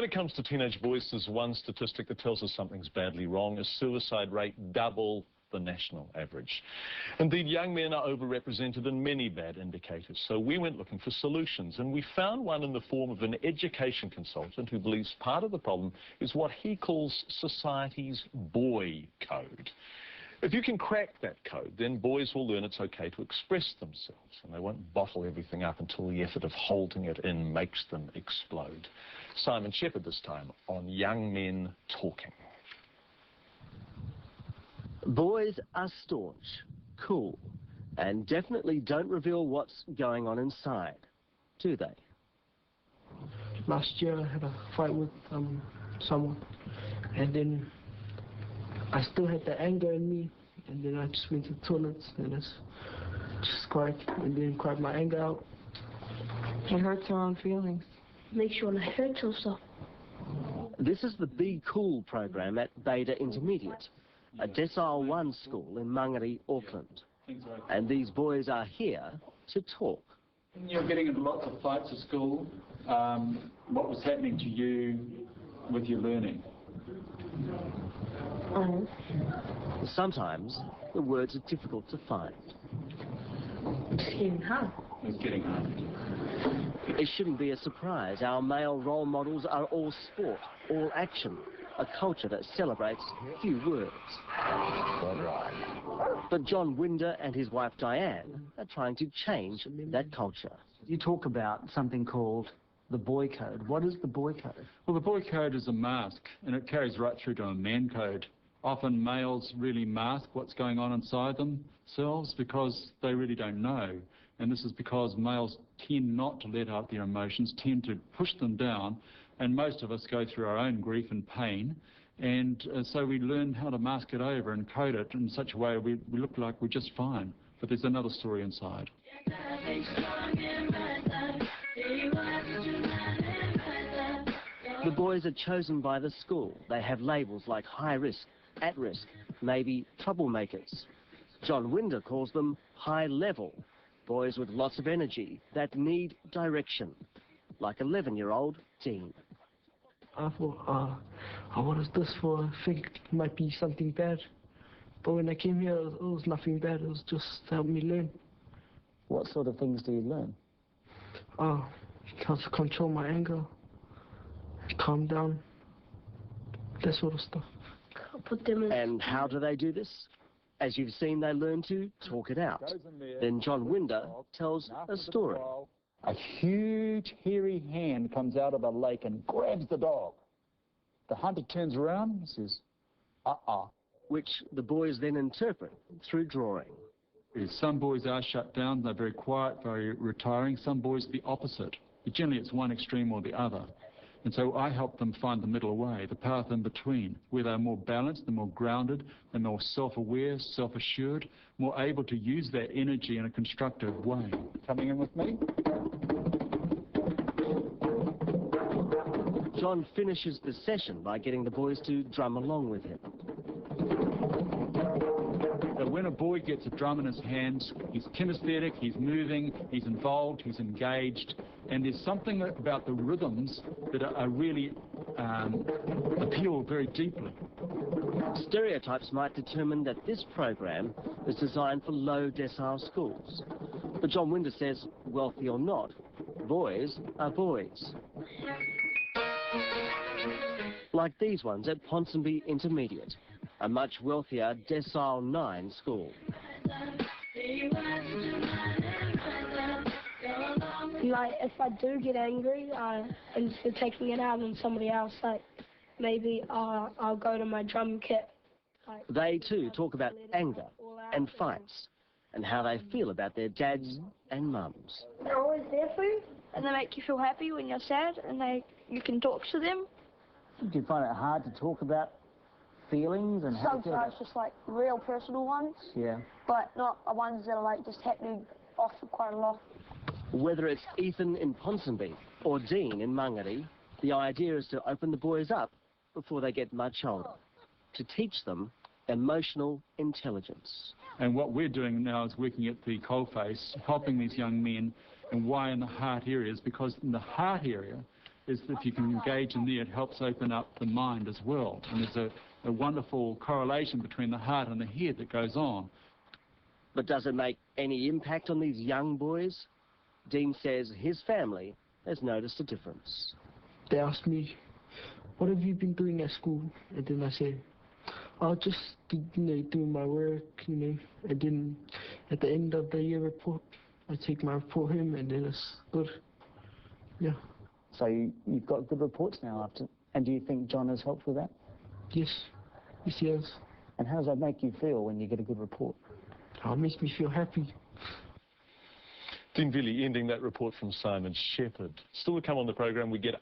it comes to teenage boys, there's one statistic that tells us something's badly wrong: a suicide rate double the national average. Indeed, young men are overrepresented in many bad indicators, so we went looking for solutions, and we found one in the form of an education consultant who believes part of the problem is what he calls society's boy code. If you can crack that code, then boys will learn it's okay to express themselves, and they won't bottle everything up until the effort of holding it in makes them explode. Simon Shepherd this time on Young Men Talking. Boys are staunch, cool, and definitely don't reveal what's going on inside, do they? Last year I had a fight with someone, and then I still had the anger in me, and then I just went to the toilet and just cried, and then cried my anger out. It hurts our own feelings. Makes you want to hurt yourself. This is the Be Cool program at Beta Intermediate, a Decile 1 school in Mangere, Auckland. And these boys are here to talk. You're getting into lots of fights at school. What was happening to you with your learning? Sometimes the words are difficult to find. It's getting hard. It's getting hard. It shouldn't be a surprise. Our male role models are all sport, all action, a culture that celebrates few words. But John Winder and his wife Diane are trying to change that culture. You talk about something called the boy code. What is the boy code? Well, the boy code is a mask, and it carries right through to a man code. Often males really mask what's going on inside themselves because they really don't know. And this is because males tend not to let out their emotions, tend to push them down, and most of us go through our own grief and pain, and so we learn how to mask it over and code it in such a way we look like we're just fine, but there's another story inside. The boys are chosen by the school. They have labels like high risk, at risk, maybe troublemakers. John Winder calls them high level, boys with lots of energy that need direction, like 11-year-old Dean. I thought, what is this for? I think it might be something bad. But when I came here, it was nothing bad. It was just to help me learn. What sort of things do you learn? How to control my anger, calm down, that sort of stuff. Put them in. And how do they do this? As you've seen, they learn to talk it out. Then John Winder tells a story. A huge, hairy hand comes out of a lake and grabs the dog. The hunter turns around and says, which the boys then interpret through drawing. Some boys are shut down, they're very quiet, very retiring. Some boys the opposite. Generally it's one extreme or the other. And so I help them find the middle way, the path in between, where they're more balanced, they're more grounded, they're more self-aware, self-assured, more able to use their energy in a constructive way. Coming in with me? John finishes the session by getting the boys to drum along with him. But when a boy gets a drum in his hands, he's kinesthetic, he's moving, he's involved, he's engaged, and there's something about the rhythms that are really appeal very deeply. Stereotypes might determine that this program is designed for low decile schools. But John Winder says, wealthy or not, boys are boys. Like these ones at Ponsonby Intermediate, a much wealthier Decile 9 school. Like, if I do get angry, instead of taking it out on somebody else, like, maybe I'll go to my drum kit. Like, they too talk about anger and fights and how they feel about their dads and mums. They're always there for you, and they make you feel happy when you're sad, and you can talk to them. Do you find it hard to talk about feelings and how sometimes just like real personal ones? Yeah. But not ones that are like just happening often quite a lot. Whether it's Ethan in Ponsonby or Dean in Mangere, the idea is to open the boys up before they get much older, to teach them emotional intelligence. And what we're doing now is working at the coalface, helping these young men, and why in the heart areas, because in the heart area is that if you can engage in there, it helps open up the mind as well. And there's a wonderful correlation between the heart and the head that goes on. But does it make any impact on these young boys? Dean says his family has noticed a difference. They asked me, what have you been doing at school? And then I said, I'll just doing my work, and then at the end of the year report, I take my report home, and then it's good. Yeah. So you've got good reports now after, and do you think John has helped with that? Yes, yes he has. And how does that make you feel when you get a good report? Oh, it makes me feel happy. Dean Villy ending that report from Simon Shepherd. Still to come on the program, we get